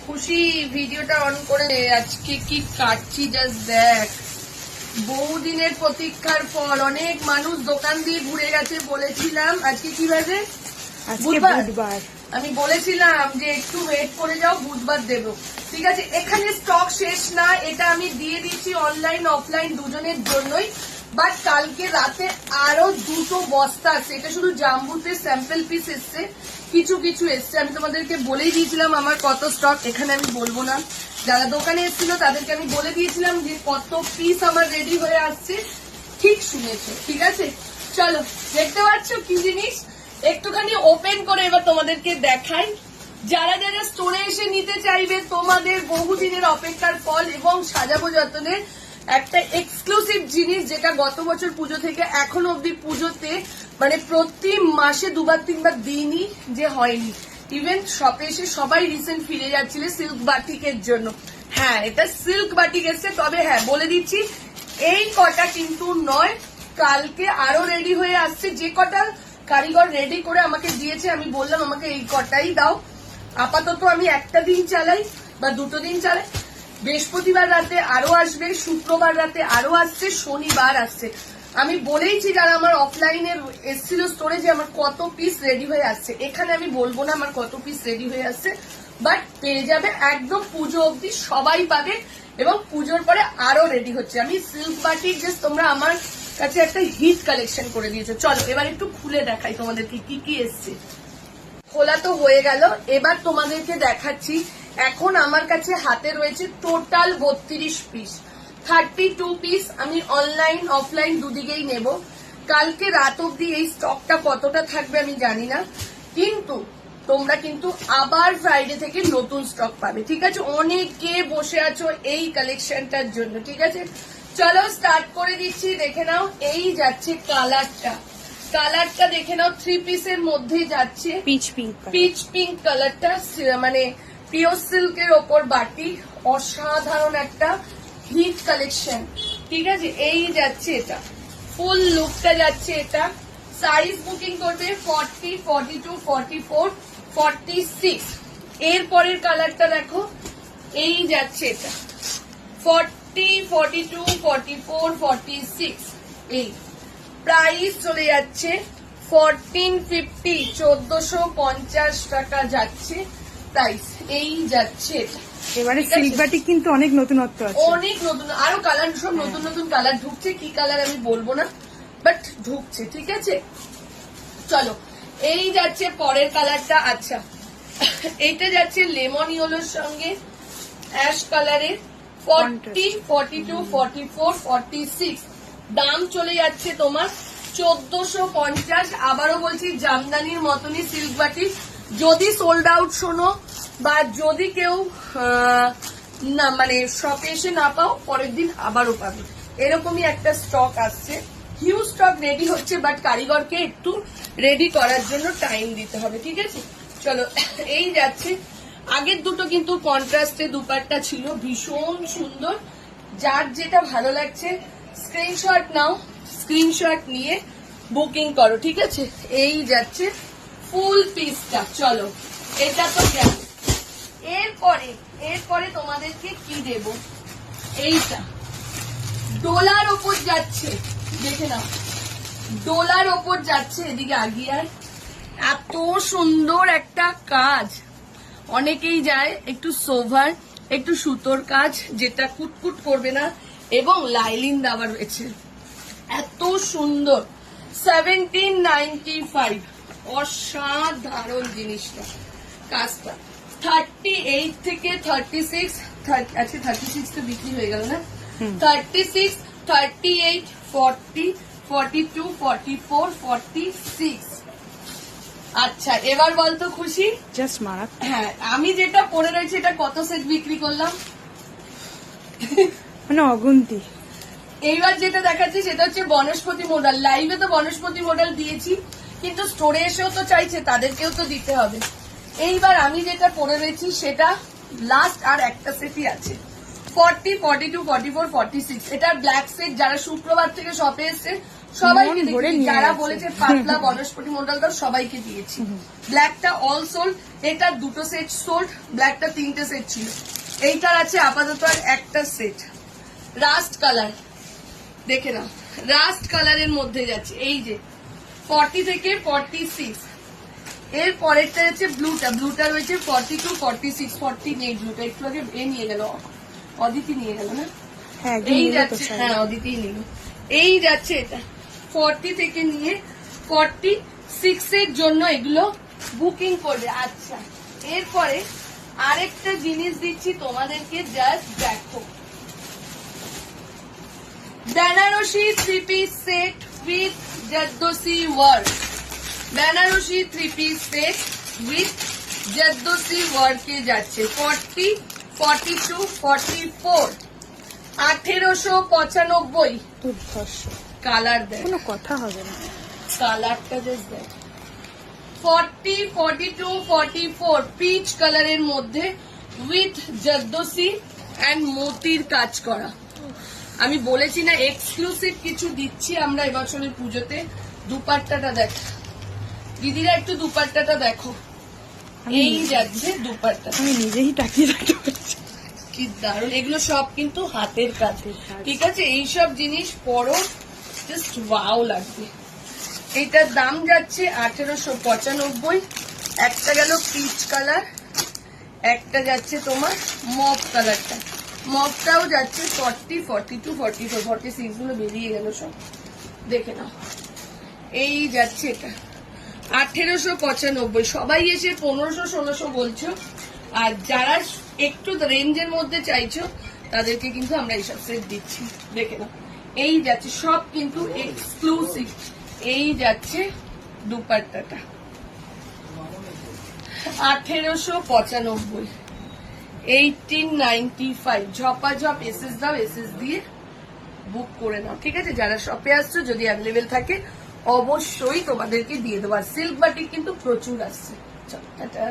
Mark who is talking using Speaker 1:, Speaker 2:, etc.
Speaker 1: খুশি ভিডিওটা অন করে আজকে কি কাটছি জাস্ট দেখ। বহুদিনের প্রতীক্ষার ফল, অনেক মানুষ দোকান দিয়ে ঘুরে গেছে। বলেছিলাম আজকে কি বাজে, বুধবার। আমি বলেছিলাম যে একটু ওয়েট করে যাও, বুধবার দেবো। ঠিক আছে, এখানে স্টক শেষ না, এটা আমি দিয়ে দিচ্ছি অনলাইন অফলাইন দুজনের জন্যই। বাট কালকে রাতে আরো 2টো বস্তা আছে, এটা শুধু জাম্বুতে স্যাম্পল পিস এসছে, কিছু কিছু এসছে। আমি তোমাদেরকে বলেই দিয়েছিলাম আমার কত স্টক, এখানে আমি বলবো না। যারা দোকানে এসেছিল তাদেরকে আমি বলে দিয়েছিলাম যে কত পিস আমার রেডি হয়ে আসছে। ঠিক শুনেছো, ঠিক আছে। চলো, দেখতে পাচ্ছ কি জিনিস, একটুখানি ওপেন করে এবার তোমাদেরকে দেখাই। যারা যারা স্টোরে এসে নিতে চাইবে, তোমাদের বহুদিনের অপেক্ষার ফল এবং সাজাবো যতনের একটা এক্সক্লুসিভ জিনিস, যেটা গত বছর পুজো থেকে এখন অব্দি পুজোতে মানে প্রতি মাসে 2-3বার দিনই যে হয়নি। ইভেন শপে এসে সবাই রিসেন্ট ফিরে যাচ্ছিল সিল্ক বাটিকের জন্য। হ্যাঁ, এটা সিল্ক বাটিক এসছে, তবে হ্যাঁ বলে দিচ্ছি এই কটা কিন্তু নয়, কালকে আরো রেডি হয়ে আসছে। যে কটা কারিগর রেডি করে আমাকে দিয়েছে, আমি বললাম আমাকে এই কটাই দাও। আপাতত আমি একটা দিন চালাই বা 2টো দিন চালাই। বৃহস্পতিবার রাতে আরো আসবে, শুক্রবার রাতে আরো আসছে, শনিবার আসছে। আমি বলেইছি যারা আমার অফলাইনে এসেছিল স্টোরে যে আমার কত পিস রেডি হয়ে আসছে। এখানে আমি বলবো না আমার কত পিস রেডি হয়ে আসছে, বাট পেয়ে যাবে একদম পুজো অবধি সবাই পাবে। এবং পুজোর পরে আরো রেডি হচ্ছে। আমি সিল্ক বাটিক জাস্ট তোমরা আমার কাছে একটা হিট কালেকশন করে দিয়েছো। চলো এবার একটু খুলে দেখাই তোমাদেরকে কি কি এসছে। খোলা তো হয়ে গেল, এবার তোমাদেরকে দেখাচ্ছি। এখন আমার কাছে হাতে রয়েছে টোটাল 32 পিস, 32 পিস। আমি অনলাইন অফলাইন দুদিকেই নেব। কালকে রাত অব্দি এই স্টকটা কতটা থাকবে আমি জানি না, কিন্তু তোমরা কিন্তু আবার ফ্রাইডে থেকে নতুন স্টক পাবে। ঠিক আছে, অনেকে বসে আছো এই কালেকশনটার জন্য। ঠিক আছে, চলো স্টার্ট করে দিচ্ছি। দেখে নাও, এই যাচ্ছে কালারটা দেখে নাও, 3 পিসের মধ্যে যাচ্ছে পিচ পিঙ্ক কালারটা, মানে পিওর সিল্কের ওপর বাটি, অসাধারণ একটা হিট কালেকশন। ঠিক আছে, এই যাচ্ছে এটা, ফুল লুকটা যাচ্ছে এটা। সাইজ বুকিং করবে 40, 42, 44, 46। এর পরের কালারটা দেখো, এই যাচ্ছে এটা 40, 42, 44, 46। এই প্রাইস চলে যাচ্ছে 1450, 1450 টাকা যাচ্ছে প্রাইস। এই যাচ্ছে
Speaker 2: এবারে সিল্ক বাটিক কিন্তু অনেক নতুনত্ব আছে,
Speaker 1: অনেক নতুন, আরো কালার সব নতুন নতুন কালার ঢুকছে। কি কালার আমি বলবো না, বাট ঢুকছে। ঠিক আছে, চলো এই যাচ্ছে পরের কালারটা। আচ্ছা, এইটা যাচ্ছে লেমন ইয়েলোর সঙ্গে অ্যাশ কালারের, 40, 42, 44, 46। দাম চলে যাচ্ছে তোমার 1450। আবারও বলছি, জামদানির মতনই সিল্ক বাটিক। যদি সোল্ড আউট শোনো বা যদি কেউ না মানে শপে এসে না পাও, পরের দিন আবারও পাবে, এরকমই একটা স্টক আসছে। হিউজ স্টক রেডি হচ্ছে, বাট কারিগরকে একটু রেডি করার জন্য টাইম দিতে হবে। ঠিক আছে, চলো এই যাচ্ছে। আগের দুটো কিন্তু কন্ট্রাস্টে দুপাট্টা ছিল, ভীষণ সুন্দর। যার যেটা ভালো লাগছে স্ক্রিনশট নাও, স্ক্রিনশট নিয়ে বুকিং করো। ঠিক আছে, এই যাচ্ছে ফুল পিসটা। চলো এটা তো গেল, এরপরে তোমাদেরকে কি দেব, এইটা ডোলার ওপর যাচ্ছে, দেখে নাও ডোলার ওপর যাচ্ছে। এদিকে আগিয়ে আর এত সুন্দর একটা কাজ। অনেকেই যায় একটু সোভার, একটু সুতোর কাজ, যেটা কুটকুট করবে না, এবং লাইলিন দেওয়া রয়েছে। এত সুন্দর, 1795, অসাধারণ জিনিসটা। কাজটা 38 থেকে 36, আচ্ছা 36 তো বিক্রি হয়ে গেল না, 36, 38, 40, 42, 44, 46। আচ্ছা এবার বলতো খুশি,
Speaker 2: জাস্ট মারা।
Speaker 1: হ্যাঁ, আমি যেটা পরে রয়েছে এটা কত সেট বিক্রি করলাম,
Speaker 2: মানে অগুন্তি।
Speaker 1: এইবার যেটা দেখাচ্ছি সেটা হচ্ছে বনস্পতি মডেল। লাইভে তো বনস্পতি মডেল দিয়েছি, কিন্তু স্টোরে এসেও তো চাইছে, তাদেরকেও তো দিতে হবে। এইবার আমি যেটা পরে রয়েছি সেটা লাস্ট আর একটা সেটই আছে, 40, 42, 44, 46। এটা ব্ল্যাক সেট। যারা শুক্রবার থেকে শপে এসছে সবাইকে
Speaker 2: মন ভরে
Speaker 1: দিয়েছি,
Speaker 2: নিয়ে
Speaker 1: যারা
Speaker 2: গেছে।
Speaker 1: বলেছে পাতলা বনস্পতি মন্ডল দাও সবাইকে দিয়েছি। ব্ল্যাকটা অল সোল্ড, এটা 2টো সেট সোল্ড, ব্ল্যাকটা 3টে সেট ছিল, এইটার আছে আপাতত আর একটা সেট। রাস্ট কালার দেখে নাও, রাস্ট কালারের মধ্যে যাচ্ছে এই যে 40 থেকে 46। এর পরেরটা হচ্ছে ব্লুটা, ব্লুটা রয়েছে 42, 46, 40 নেই ব্লুটা, একটু আগে এ নিয়ে গেল, অদিতি নিয়ে গেল না,
Speaker 2: হ্যাঁ একদম
Speaker 1: এই
Speaker 2: নিলো তো
Speaker 1: যাচ্ছে,
Speaker 2: শাড়ি।
Speaker 1: হ্যাঁ অদিতি নিল, এই যাচ্ছে এটা 40 থেকে নিয়ে 46 এর জন্য এগুলো বুকিং করবে। আচ্ছা, এরপরে আরেকটা জিনিস দিচ্ছি তোমাদেরকে, জাস্ট দেখো, Banarasi 3 piece set with zardozi work, Banarasi 3 piece set with zardozi ওয়ার্কে যাচ্ছে 40, 42, 44, 1895।
Speaker 2: দুর্ধর্ষ,
Speaker 1: কালার দেখ,
Speaker 2: কোনো কথা হবে না।
Speaker 1: কালারটা জাস্ট দেখ, 40, 42, 44 পিচ কালারের মধ্যে উইথ জর্দোসি অ্যান্ড মোতির কাজ করা। আমি বলেছি না এক্সক্লুসিভ কিছু দিচ্ছি আমরা এবছরের পুজোতে। দুপাট্টাটা দেখ দিদিরা, একটু দুপাট্টাটা দেখো, এই যাচ্ছে দুপাট্টা,
Speaker 2: আমি নিজেই তাকিয়ে থাকতে পারছি।
Speaker 1: কি দারুণ, এগুলো সব কিন্তু হাতের কাজ, ঠিক আছে? এইসব জিনিস পরো, জাস্ট ওয়াও লাগবে। এইটার দাম যাচ্ছে 1895। একটা গেল পিচ কালার, একটা যাচ্ছে তোমার মভ কালারটা, মভটাও যাচ্ছে 40, 42, 44, 46 গুলো বেরিয়ে গেল সব, দেখে নাও। এই যাচ্ছে এটা 1895, সবাই এসে 1500, 1600 বলছো, আর যারা একটু রেঞ্জের মধ্যে চাইছো তাদেরকে কিন্তু আমরা এইসব সেট দিচ্ছি, দেখে নাও। এই যাচ্ছে সব কিন্তু এক্সক্লুসিভ। এই যাচ্ছে দুপাট্টাটা 1895, 1895। ঝপাঝপ এসএস দাও, এসএস দিয়ে বুক করে নাও, ঠিক আছে? যারা শপে আসছো, যদি অ্যাভেলেবেল থাকে অবশ্যই তোমাদেরকে দিয়ে দেবো। আর সিল্ক বাটিক কিন্তু প্রচুর আসছে। চল টাটা।